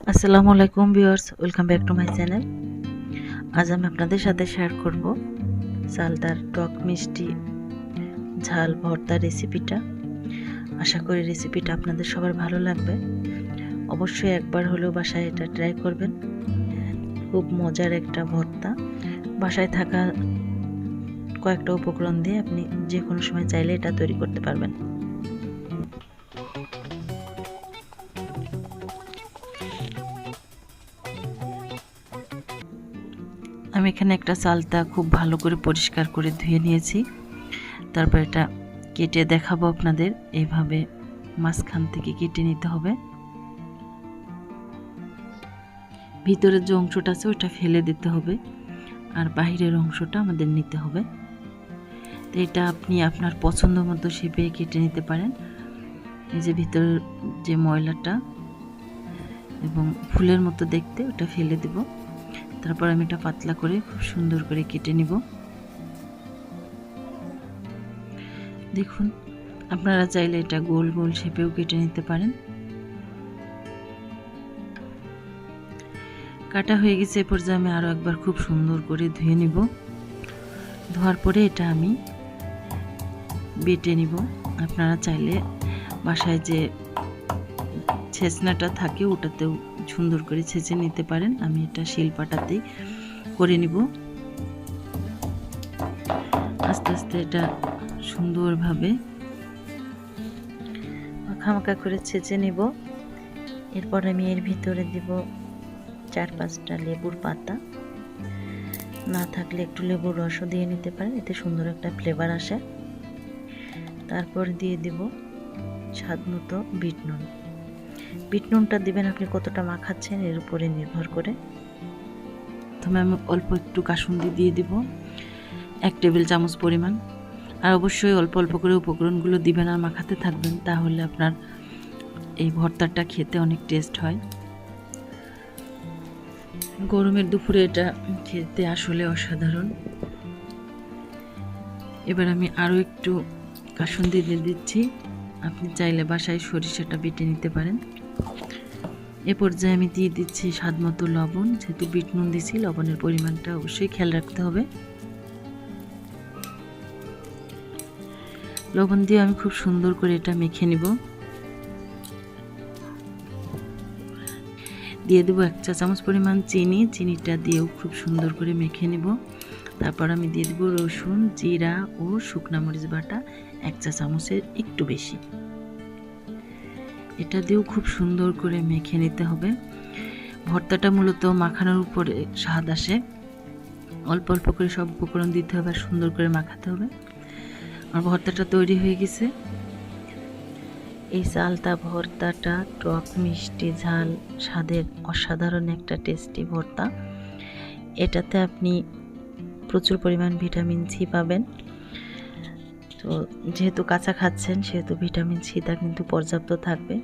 আসসালামু আলাইকুম viewers, welcome back to my channel. আজ আমি আপনাদের সাথে শেয়ার করব চালতার টক মিষ্টি ঝাল ভর্তা রেসিপিটা। আশা করি রেসিপিটা আপনাদের সবার ভালো লাগবে। অবশ্যই একবার হলেও বাসায় এটা ট্রাই করবেন। খুব মজার একটা ভর্তা। বাসায় থাকা কয়েকটা উপকরণ দিয়ে আপনি যে কোনো সময় চাইলে এটা তৈরি করতে পারবেন। আমি এখানে একটা চালতা খুব ভালো করে পরিষ্কার করে ধুয়ে নিয়েছি। তারপর এটা কেটে দেখাবো আপনাদের। এইভাবে মাঝখান থেকে কেটে নিতে হবে। ভিতরের যে অংশটা আছে ওটা ফেলে দিতে হবে, আর বাহিরের অংশটা আমাদের নিতে হবে। তো এটা আপনি আপনার পছন্দ মতো শেপে কেটে নিতে পারেন। এই যে ভিতরের যে ময়লাটা এবং ফুলের মতো দেখতে, ওটা ফেলে দেব। তারপর আমি এটা পাতলা করে খুব সুন্দর করে কেটে নিব। দেখুন, আপনারা চাইলে এটা গোল গোল শেপেও কেটে নিতে পারেন। কাটা হয়ে গেছে। এ পর্যায়ে আমি আরও একবার খুব সুন্দর করে ধুয়ে নিব। ধোয়ার পরে এটা আমি বেটে নিব। আপনারা চাইলে বাসায় যে ছেঁচনাটা থাকে ওটাতেও সুন্দর করে ছেঁচে নিতে পারেন। আমি এটা শিলপাটাতেই করে নিব। আস্তে আস্তে এটা সুন্দরভাবে মাখা করে ছেঁচে নিব। এরপর আমি এর ভিতরে দিব 4-5টা লেবুর পাতা। না থাকলে একটু লেবুর রসও দিয়ে নিতে পারেন, এতে সুন্দর একটা ফ্লেভার আসে। তারপর দিয়ে দিব স্বাদ মতো বিট নুন। বিট নুনটা দিবেন আপনি কতটা মাখাচ্ছেন এর উপরে নির্ভর করে। প্রথমে আমি অল্প একটু কাসুন্দি দিয়ে দিব, 1 টেবিল চামচ পরিমাণ। আর অবশ্যই অল্প অল্প করে উপকরণগুলো দিবেন আর মাখাতে থাকবেন, তাহলে আপনার এই ভর্তাটা খেতে অনেক টেস্ট হয়। গরমের দুপুরে এটা খেতে আসলে অসাধারণ। এবার আমি আরও একটু কাসুন্দি দিয়ে দিচ্ছি। আপনি চাইলে বাসায় সরিষাটা বেটে নিতে পারেন। এ পর্যায়ে আমি দিয়ে দিচ্ছি স্বাদ মতো লবণ। যেহেতু বিট নুন দিয়েছি, লবণের পরিমাণটা অবশ্যই খেয়াল রাখতে হবে। লবণ দিয়ে আমি খুব সুন্দর করে এটা মেখে নিব। দিয়ে দেবো 1 চা চামচ পরিমাণ চিনি। চিনিটা দিয়েও খুব সুন্দর করে মেখে নিব। তারপর আমি দিয়ে দেবো রসুন, জিরা ও শুকনা মরিচ বাটা 1 চা চামচের একটু বেশি। এটা দিয়েও খুব সুন্দর করে মেখে নিতে হবে। ভর্তাটা মূলত মাখানোর উপরে স্বাদ আসে। অল্প অল্প করে সব উপকরণ দিতে হবে আর সুন্দর করে মাখাতে হবে। আর ভর্তাটা তৈরি হয়ে গেছে। এই চালতা ভর্তাটা টক মিষ্টি ঝাল স্বাদের অসাধারণ একটা টেস্টি ভর্তা। এটাতে আপনি প্রচুর পরিমাণ ভিটামিন সি পাবেন। তো যেহেতু কাঁচা খাচ্ছেন সেহেতু ভিটামিন সিটা কিন্তু পর্যাপ্ত থাকবে।